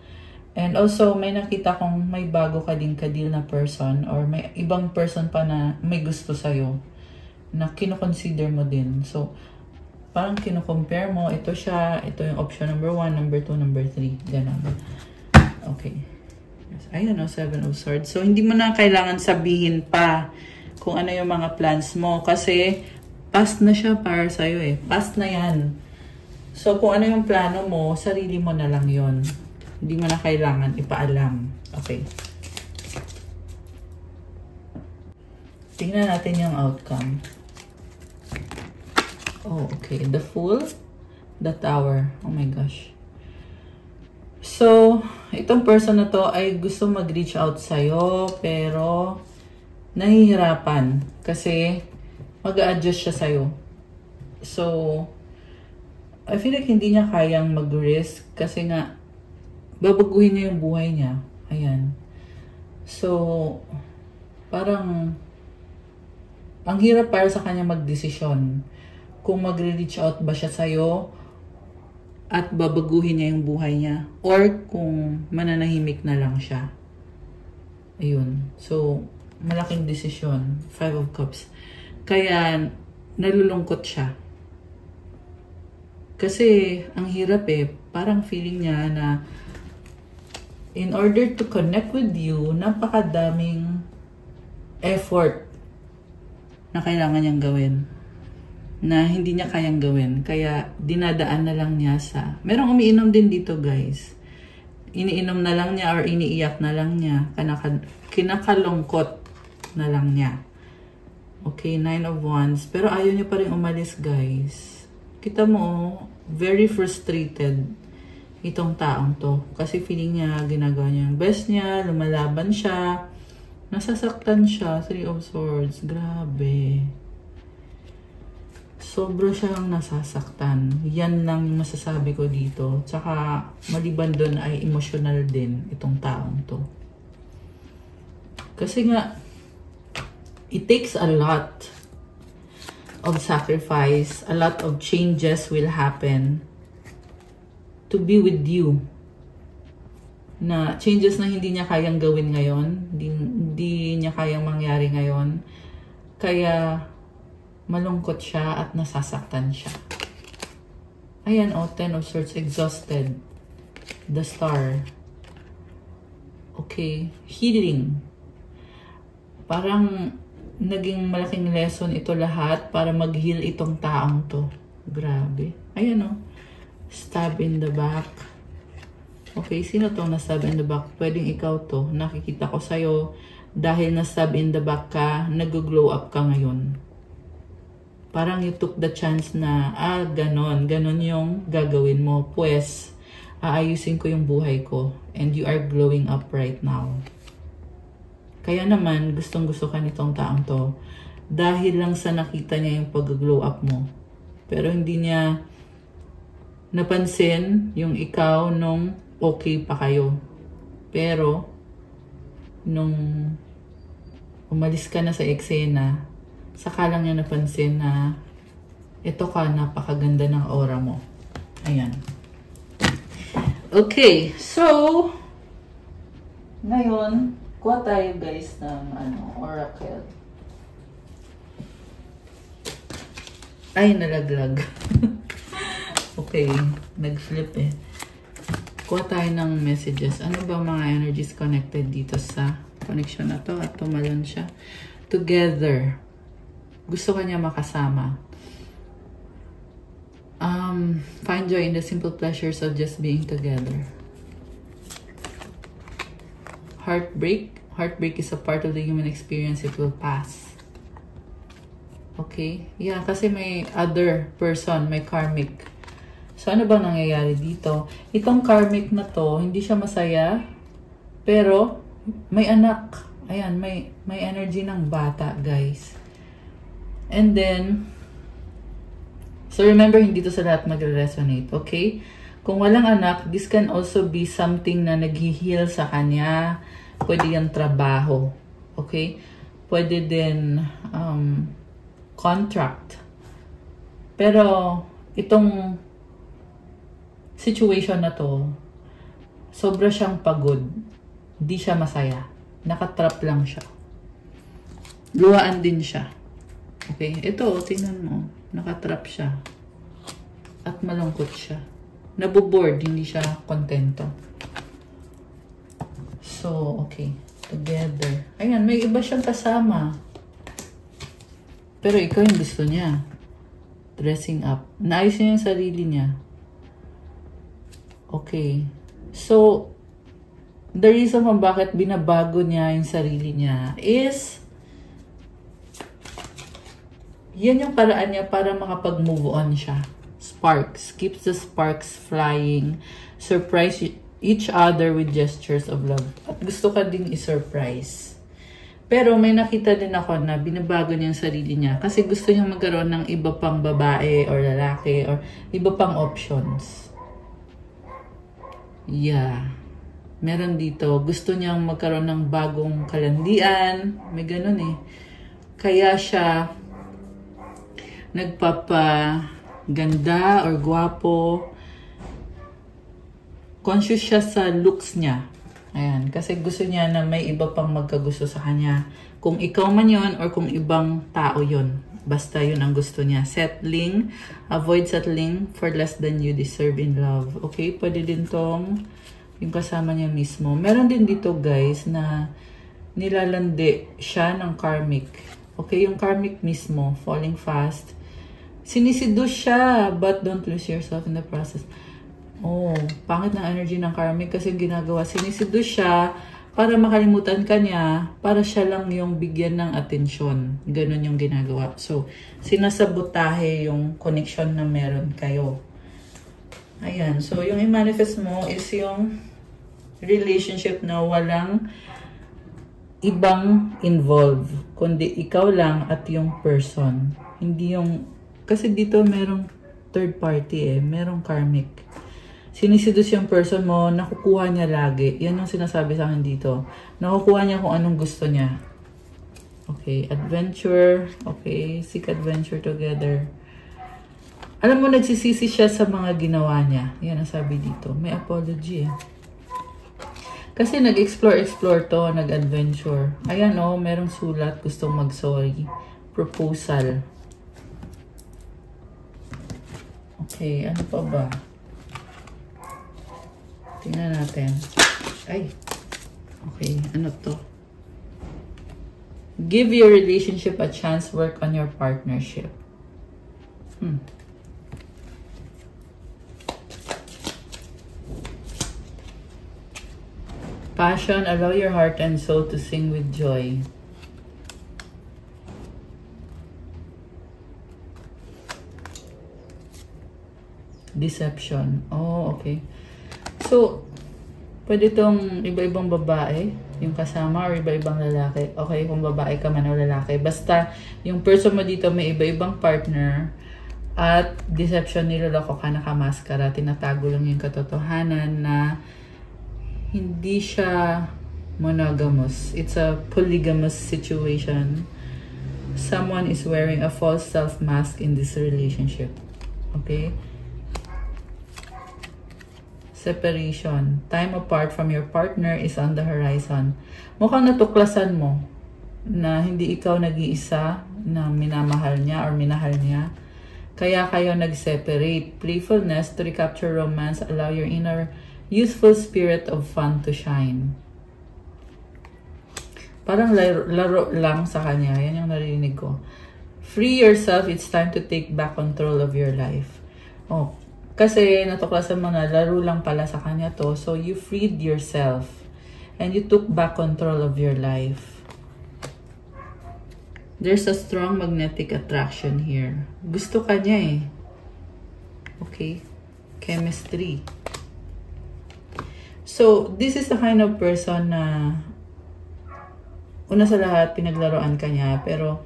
And also, may nakita kong may bago ka din ka-deal na person or may ibang person pa na may gusto sa'yo na kino-consider mo din. So, parang kino-compare mo, ito siya, ito yung option number 1, number 2, number 3. Ganun. Okay. Ayan, 7 of Swords. So, hindi mo na kailangan sabihin pa kung ano yung mga plans mo. Kasi, past na siya para sa'yo, eh. Past na yan. So, kung ano yung plano mo, sarili mo na lang yon. Hindi mo na kailangan ipaalam. Okay. Tingnan natin yung outcome. Oh, okay. The Fool. The Tower. Oh my gosh. So, itong person na to ay gusto mag-reach out sa'yo, pero nahihirapan. Kasi, mag-a-adjust siya sa'yo. So, I feel like hindi niya kayang mag-risk kasi nga, babaguhin niya yung buhay niya. Ayan. So, parang, ang hirap para sa kanya mag-desisyon kung mag-reach out ba siya sa'yo at babaguhin niya yung buhay niya or kung mananahimik na lang siya. Ayun. So, malaking desisyon. 5 of Cups. Kaya, nalulungkot siya. Kasi, ang hirap parang feeling niya na in order to connect with you, napakadaming effort na kailangan niyang gawin. Na hindi niya kayang gawin. Kaya, dinadaan na lang niya sa... Merong umiinom din dito, guys. Iniinom na lang niya or iniiyak na lang niya. Kinakalungkot na lang niya. Okay, 9 of Wands. Pero ayaw niya pa rin umalis, guys. Kita mo, very frustrated itong taong to. Kasi feeling niya, ginagawa niya yung best niya, lumalaban siya, nasasaktan siya. 3 of Swords. Grabe. Sobra siyang nasasaktan. Yan lang yung masasabi ko dito. Tsaka, maliban doon ay emotional din itong taong to. Kasi nga, it takes a lot of sacrifice, a lot of changes will happen to be with you. Na changes na hindi niya kayang gawin ngayon, hindi niya kayang mangyari ngayon. Kaya, malungkot siya at nasasaktan siya. Ayan, 10 of Swords, exhausted. The Star. Okay, healing. Parang naging malaking lesson ito lahat para mag-heal itong taong to. Grabe. Ayan stab in the back. Okay, sino tong na-stab in the back? Pwedeng ikaw to. Nakikita ko sa'yo dahil na-stab in the back ka, nag-glow up ka ngayon. Parang you took the chance na, ganon yung gagawin mo. Pues, aayusin ko yung buhay ko. And you are glowing up right now. Kaya naman, gustong-gusto ka nitong taong to. Dahil lang sa nakita niya yung pag-glow up mo. Pero hindi niya napansin yung ikaw nung okay pa kayo. Pero, nung umalis ka na sa eksena, saka lang niya napansin na ito ka, napakaganda ng aura mo. Ayan. Okay, so, ngayon, kuha tayo guys ng oracle. Ay, nalaglag. Okay, nag-flip Kuha tayo ng messages. Ano ba mga energies connected dito sa connection na to? At tumalon siya. Together. Gusto ka niya makasama. Find joy in the simple pleasures of just being together. Heartbreak. Heartbreak is a part of the human experience. It will pass. Okay? Yeah, kasi may other person, may karmic. So, ano bang nangyayari dito? Itong karmic na to, hindi siya masaya, pero may anak. Ayan, may energy ng bata, guys. And then, so remember, hindi to sa lahat magre-resonate, okay? Kung walang anak, this can also be something na nag-heal sa kanya. Pwede yung trabaho, okay? Pwede din contract. Pero, itong situation na to, sobra siyang pagod. Hindi siya masaya. Nakatrap lang siya. Luhaan din siya. Okay, ito, tingnan mo. Nakatrap siya. At malungkot siya. Naboboard, hindi siya kontento. So, okay. Together. Ayan, may iba siyang kasama. Pero ikaw yung gusto niya. Dressing up. Naayos niya yung sarili niya. Okay. So, the reason kung bakit binabago niya yung sarili niya is yan yung paraan niya para makapag-move on siya. Sparks. Keeps the sparks flying. Surprise each other with gestures of love. At gusto ka ding i-surprise. Pero may nakita din ako na binabago niya yung sarili niya kasi gusto niya magkaroon ng iba pang babae or lalaki or iba pang options. Yeah. Meron dito. Gusto niyang magkaroon ng bagong kalandian. May ganun eh. Kaya siya nagpapaganda or gwapo. Conscious siya sa looks niya. Ayan. Kasi gusto niya na may iba pang magkagusto sa kanya. Kung ikaw man yon or kung ibang tao yon. Basta yun ang gusto niya. Settling. Avoid settling for less than you deserve in love. Okay? Pwede din tong yung kasama niya mismo. Meron din dito guys na nilalandi siya ng karmic. Okay? Yung karmic mismo. Falling fast. Siniseduce siya. But don't lose yourself in the process. Oh, pangit ng energy ng karmic kasi yung ginagawa. Siniseduce siya para makalimutan ka niya, para siya lang yung bigyan ng atensyon. Ganun yung ginagawa. So, sinasabotahe yung connection na meron kayo. Ayan. So, yung i-manifest mo is yung relationship na walang ibang involved. Kundi ikaw lang at yung person. Hindi yung... Kasi dito merong third party eh. Merong karmic. Siniseduce yung person mo, nakukuha niya lagi. Yan yung sinasabi sa akin dito. Nakukuha niya kung anong gusto niya. Okay, adventure. Okay, seek adventure together. Alam mo, nagsisisi siya sa mga ginawa niya. Yan ang sabi dito. May apology eh. Kasi nag-explore to, nag-adventure. Ayan oh, merong sulat, gustong mag-sorry. Proposal. Okay, ano pa ba? Tingnan natin. Ay. Okay, ano to? Give your relationship a chance, work on your partnership. Passion, allow your heart and soul to sing with joy. Deception. Oh, okay. So, pwede itong iba-ibang babae, yung kasama, or iba-ibang lalaki. Okay, kung babae ka man o lalaki. Basta, yung person mo dito may iba-ibang partner at deception, niloloko ka, nakamaskara, tinatago lang yung katotohanan na hindi siya monogamous. It's a polygamous situation. Someone is wearing a false self-mask in this relationship. Okay? Separation. Time apart from your partner is on the horizon. Mukhang natuklasan mo na hindi ikaw nag-iisa na minamahal niya or minahal niya. Kaya kayo nag-separate. Playfulness to recapture romance. Allow your inner youthful spirit of fun to shine. Parang laro lang sa kanya. Yan yung narinig ko. Free yourself. It's time to take back control of your life. Oh, kasi natuklasan mo na laro lang pala sa kanya to. So, you freed yourself. And you took back control of your life. There's a strong magnetic attraction here. Gusto ka niya eh. Okay? Chemistry. So, this is the kind of person na una sa lahat, pinaglaruan ka niya. Pero,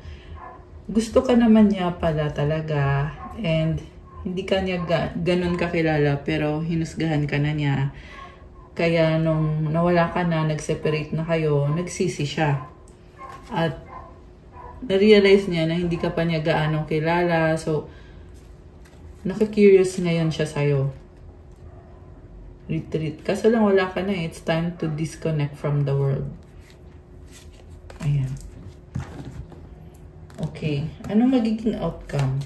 gusto ka naman niya pala talaga. And hindi ka niya ganun kakilala, pero hinusgahan ka na niya. Kaya nung nawala ka na, nag-separate na kayo, nagsisi siya. At na-realize niya na hindi ka pa niya gaano kilala. So, nakakurious ngayon siya sa'yo. Retreat. Kaso lang wala ka na eh. It's time to disconnect from the world. Ayan. Okay. Ano magiging outcome?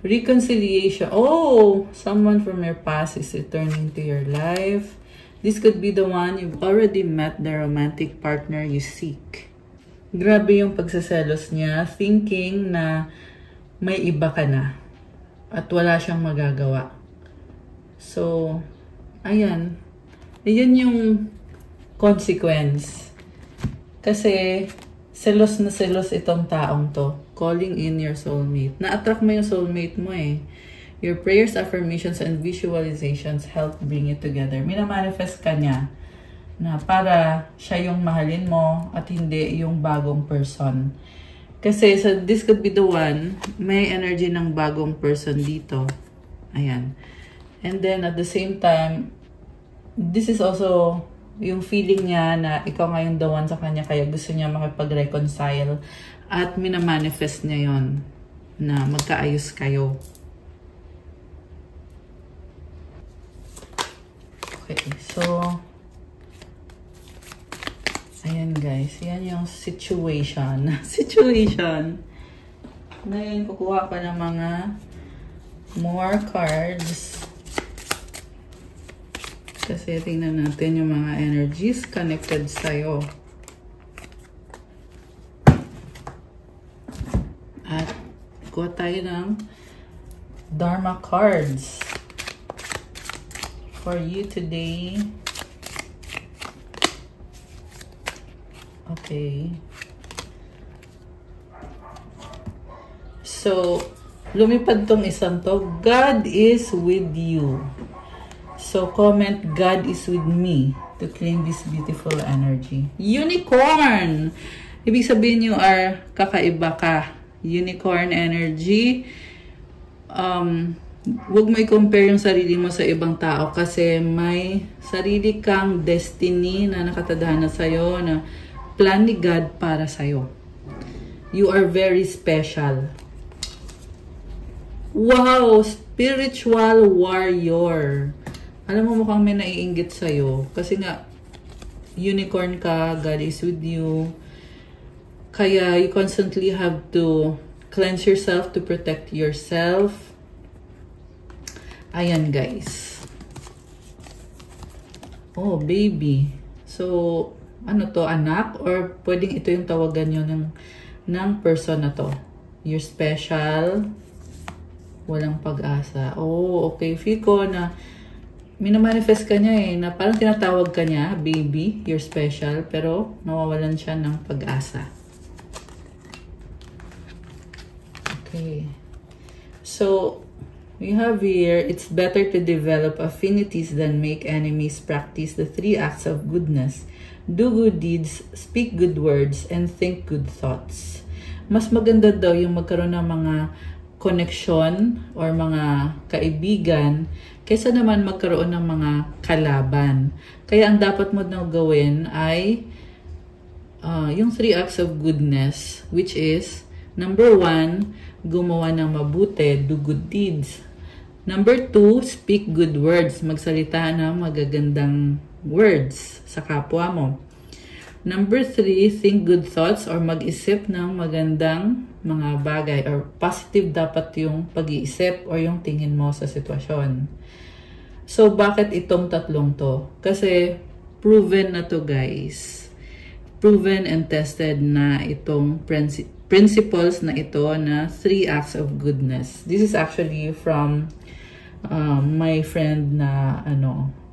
Reconciliation. Oh, someone from your past is returning to your life. This could be the one you've already met, the romantic partner you seek. Grabe yung pagsaselos niya, thinking na may iba ka na at wala siyang magagawa. So, ayan. Ayan yung consequence. Kasi, selos na selos itong taong to. Calling in your soulmate. Na-attract mo yung soulmate mo eh. Your prayers, affirmations, and visualizations help bring it together. Minamanifest ka niya na para siya yung mahalin mo at hindi yung bagong person. Kasi so this could be the one, may energy ng bagong person dito. Ayan. And then at the same time, this is also yung feeling niya na ikaw nga yung the one sa kanya kaya gusto niya makipag-reconcile at minamanifest niya yon na magkaayos kayo. Okay, so ayan guys, yan yung situation. Ngayon, kukuha pa ng mga more cards. Kasi tingnan natin yung mga energies connected sa'yo. At kuha tayo ng Dharma cards for you today. Okay. So, lumipad tong isang to. God is with you. So, comment, God is with me to claim this beautiful energy. Unicorn! Ibig sabihin you are kakaiba ka. Unicorn energy. Huwag mo i-compare yung sarili mo sa ibang tao kasi may sarili kang destiny na nakatadhana sa'yo na plan ni God para sa'yo. You are very special. Wow! Spiritual warrior. Alam mo, mukhang may naiinggit sa'yo. Kasi nga, unicorn ka, God is with you. Kaya, you constantly have to cleanse yourself to protect yourself. Ayan, guys. Oh, baby. So, ano to, anak? Or pwedeng ito yung tawagan nyo ng person na to. You're special. Walang pag-asa. Oh, okay. Feel ko na minamanifest ka niya na parang tinatawag ka niya, baby, you're special, pero nawawalan siya ng pag-asa. Okay. So, we have here, it's better to develop affinities than make enemies. Practice the 3 acts of goodness. Do good deeds, speak good words, and think good thoughts. Mas maganda daw yung magkaroon ng mga connection or mga kaibigan kaysa naman magkaroon ng mga kalaban. Kaya ang dapat mo na gawin ay yung 3 acts of goodness, which is, number 1, gumawa ng mabuti, do good deeds. Number 2, speak good words, magsalita ng magagandang words sa kapwa mo. Number 3, think good thoughts or mag-isip ng magandang mga bagay or positive dapat yung pag-iisip or yung tingin mo sa sitwasyon. So, bakit itong tatlong to? Kasi, proven na to guys. Proven and tested na itong principles na ito na 3 acts of goodness. This is actually from my friend na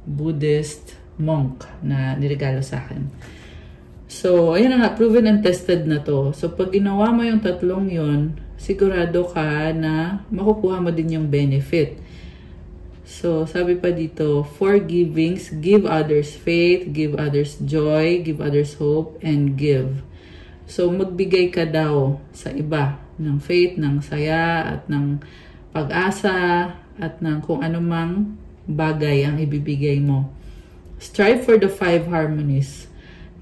Buddhist monk na niregalo sa akin. So, ayun na nga, proven and tested na to. So, pag ginawa mo yung tatlong yun, sigurado ka na makukuha mo din yung benefit. So, sabi pa dito, 4 givings, give others faith, give others joy, give others hope, and give. So, magbigay ka daw sa iba ng faith, ng saya, at ng pag-asa, at ng kung anumang bagay ang ibibigay mo. Strive for the 5 harmonies.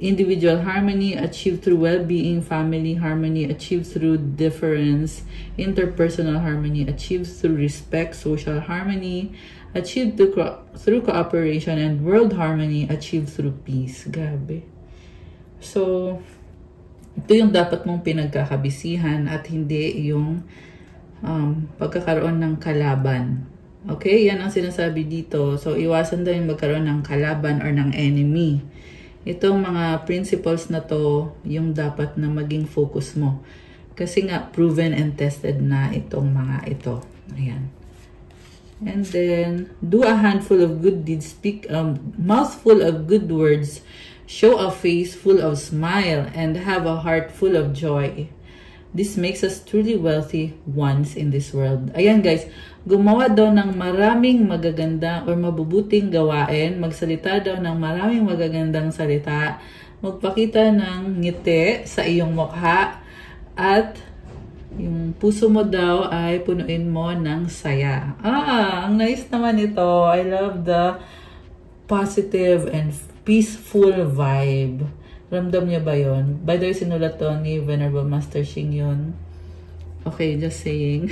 Individual harmony achieved through well-being, family harmony achieved through difference, interpersonal harmony achieved through respect, social harmony achieved through cooperation, and world harmony achieved through peace. Grabe. So, ito yung dapat mong pinagkakabisihan at hindi yung pagkakaroon ng kalaban. Okay? Yan ang sinasabi dito. So, iwasan daw yung magkaroon ng kalaban or ng enemy. Itong mga principles na to, yung dapat na maging focus mo. Kasi nga, proven and tested na itong mga ito. Ayan. And then, do a handful of good deeds, speak a mouthful of good words, show a face full of smile, and have a heart full of joy. This makes us truly wealthy ones in this world. Ayan guys, gumawa daw ng maraming magaganda or mabubuting gawain, magsalita daw ng maraming magagandang salita, magpakita ng ngiti sa iyong mukha, at yung puso mo daw ay punuin mo ng saya. Ang nice naman ito. I love the positive and peaceful vibe. Ramdam niyo ba yun? By the way, sinulat to ni Venerable Master Xing yun. Okay, just saying.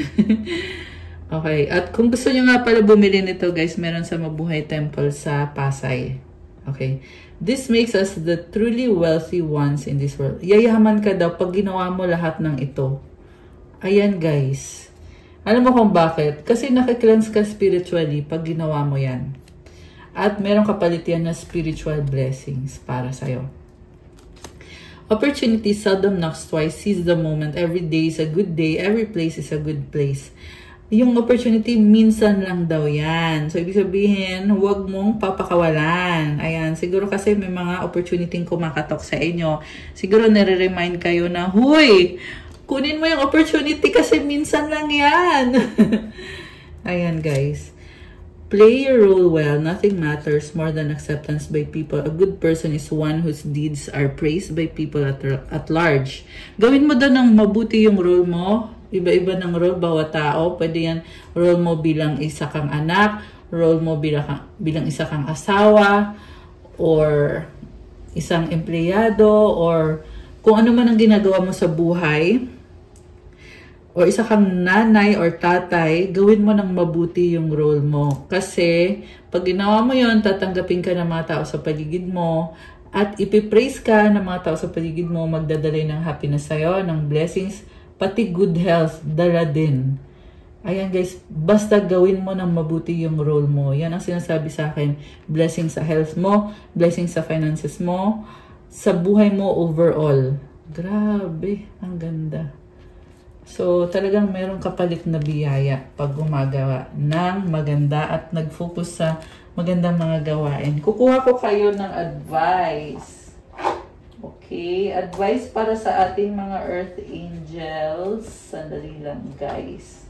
Okay, at kung gusto niyo nga pala bumili nito guys, meron sa Mabuhay Temple sa Pasay. Okay, this makes us the truly wealthy ones in this world. Yayaman ka daw pag ginawa mo lahat ng ito. Ayan guys. Alam mo kung bakit? Kasi nakikilans ka spiritually pag ginawa mo yan. At meron kapalit yan na spiritual blessings para sa'yo. Opportunity seldom knocks twice. Seize the moment. Every day is a good day. Every place is a good place. Yung opportunity, minsan lang daw yan. So, ibig sabihin, huwag mong papakawalan. Ayan, siguro kasi may mga opportunity kumakatok sa inyo. Siguro nare-remind kayo na, huy, kunin mo yung opportunity kasi minsan lang yan. Ayan, guys. Play your role well. Nothing matters more than acceptance by people. A good person is one whose deeds are praised by people at large. Gawin mo doon ng mabuti yung role mo. Iba-iba ng role, bawat tao. Pwede yan, role mo bilang isa kang anak, role mo bilang isa kang asawa, or isang empleyado, or kung ano man ang ginagawa mo sa buhay, or isa kang nanay or tatay, gawin mo ng mabuti yung role mo. Kasi, pag ginawa mo yon, tatanggapin ka ng mga tao sa paligid mo, at ipipraise ka ng mga tao sa paligid mo, magdadalay ng happiness sa'yo, ng blessings, pati good health, dala din. Ayan guys, basta gawin mo ng mabuti yung role mo. Yan ang sinasabi sa akin, blessings sa health mo, blessings sa finances mo, sa buhay mo overall. Grabe, ang ganda. So, talagang merong kapalit na biyaya pag gumagawa ng maganda at nag-focus sa magandang mga gawain. Kukuha ko kayo ng advice. Okay, advice para sa ating mga earth angels. Sandali lang, guys.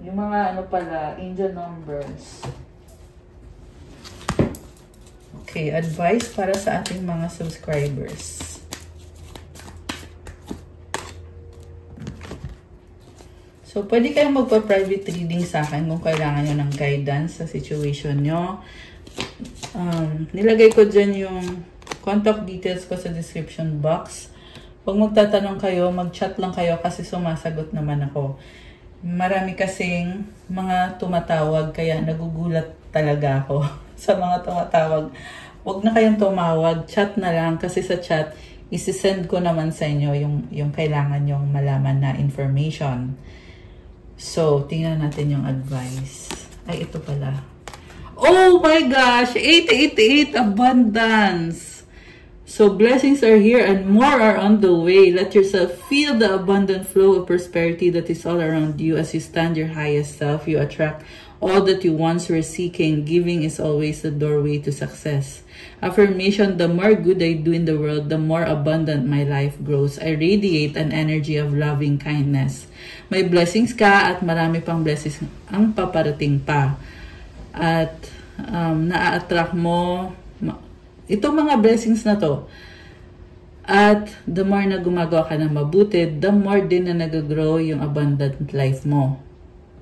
Yung mga ano pala, angel numbers. Okay, advice para sa ating mga subscribers. So, pwede kayong magpa-private reading sa akin kung kailangan nyo ng guidance sa situation nyo. Nilagay ko dyan yung contact details ko sa description box. Pag magtatanong kayo, mag-chat lang kayo kasi sumasagot naman ako. Marami kasing mga tumatawag kaya nagugulat talaga ako sa mga tumatawag. Huwag na kayong tumawag, chat na lang kasi sa chat, isi-send ko naman sa inyo yung kailangan nyong malaman na information. So, tingnan natin yung advice. Ay, ito pala. Oh my gosh! 888 abundance! So, blessings are here and more are on the way. Let yourself feel the abundant flow of prosperity that is all around you. As you stand your highest self, you attract all that you once were seeking. Giving is always the doorway to success. Affirmation, the more good I do in the world, the more abundant my life grows. I radiate an energy of loving kindness. May blessings ka at marami pang blessings ang paparating pa. At na-attract mo itong mga blessings na to. At the more na gumagawa ka ng mabuti, the more din na nag-grow yung abundant life mo.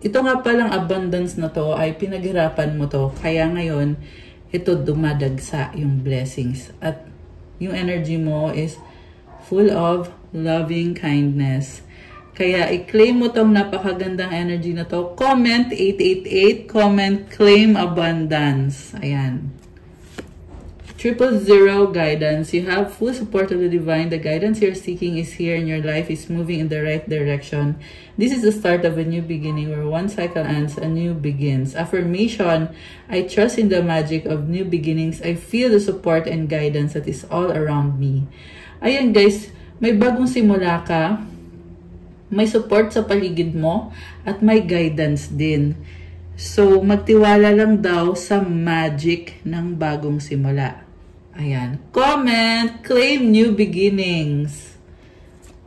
Ito nga palang abundance na to ay pinaghirapan mo to. Kaya ngayon, ito dumadagsa yung blessings. At yung energy mo is full of loving kindness. Kaya i-claim mo tong napakagandang energy na to. Comment 888, comment claim abundance. Ayan. 000 guidance. You have full support of the divine. The guidance you're seeking is here and your life is moving in the right direction. This is the start of a new beginning where one cycle ends, a new begins. Affirmation, I trust in the magic of new beginnings. I feel the support and guidance that is all around me. Ayan guys, may bagong simula ka, may support sa paligid mo, at may guidance din. So, magtiwala lang daw sa magic ng bagong simula. Ayan. Comment, claim new beginnings.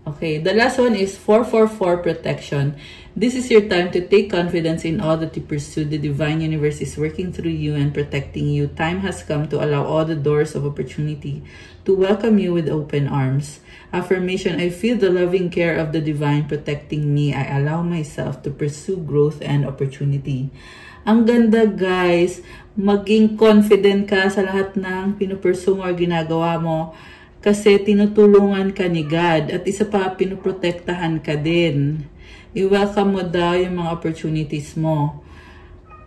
Okay, the last one is 444 protection. This is your time to take confidence in all that you pursue. The divine universe is working through you and protecting you. Time has come to allow all the doors of opportunity to welcome you with open arms. Affirmation, I feel the loving care of the divine protecting me. I allow myself to pursue growth and opportunity. Ang ganda, guys. Maging confident ka sa lahat ng pinupursue mo or ginagawa mo. Kasi tinutulungan ka ni God. At isa pa, pinuprotektahan ka din. I-welcome mo daw yung mga opportunities mo.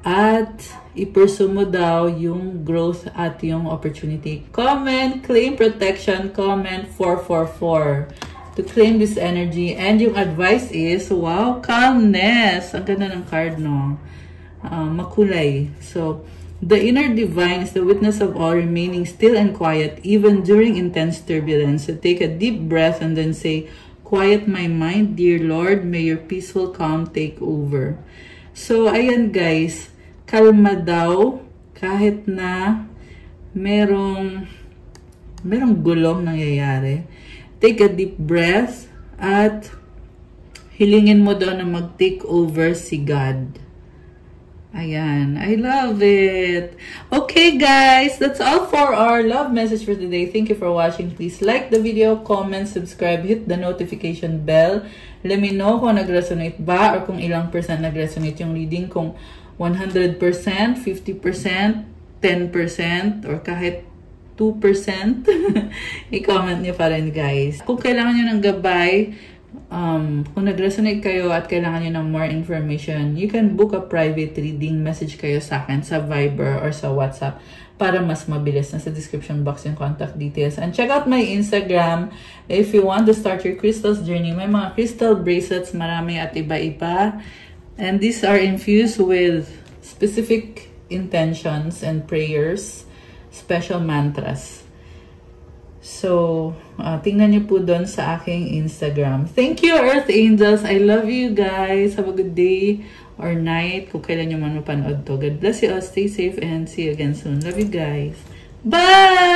At i-pursue mo daw yung growth at yung opportunity. Comment, claim protection, comment 444 to claim this energy. And yung advice is, wow, calmness. Ang ganda ng card, no? Makulay. So, the inner divine is the witness of all, remaining still and quiet even during intense turbulence. So take a deep breath and then say, quiet my mind, dear Lord, may your peaceful calm take over. So, ayan guys, kalma daw kahit na merong gulong nangyayari. Take a deep breath at hilingin mo daw na mag-take over si God. Ayan, I love it. Okay guys, that's all for our love message for today. Thank you for watching. Please like the video, comment, subscribe, hit the notification bell. Let me know kung nag-resonate ba or kung ilang percent nag-resonate yung reading. Kung 100%, 50%, 10%, or kahit 2%. I-comment niyo pa rin guys. Kung kailangan nyo ng gabay, kung nag-resonate kayo at kailangan nyo ng more information, you can book a private reading. Message kayo sa akin sa Viber or sa WhatsApp para mas mabilis. Nasa description box yung contact details. And check out my Instagram if you want to start your crystals journey. May mga crystal bracelets, marami at iba-iba. And these are infused with specific intentions and prayers, special mantras. So, tingnan niyo po doon sa aking Instagram. Thank you, Earth Angels. I love you guys. Have a good day or night kung kailan nyo man mapanood to. God bless you all. Stay safe and see you again soon. Love you guys. Bye!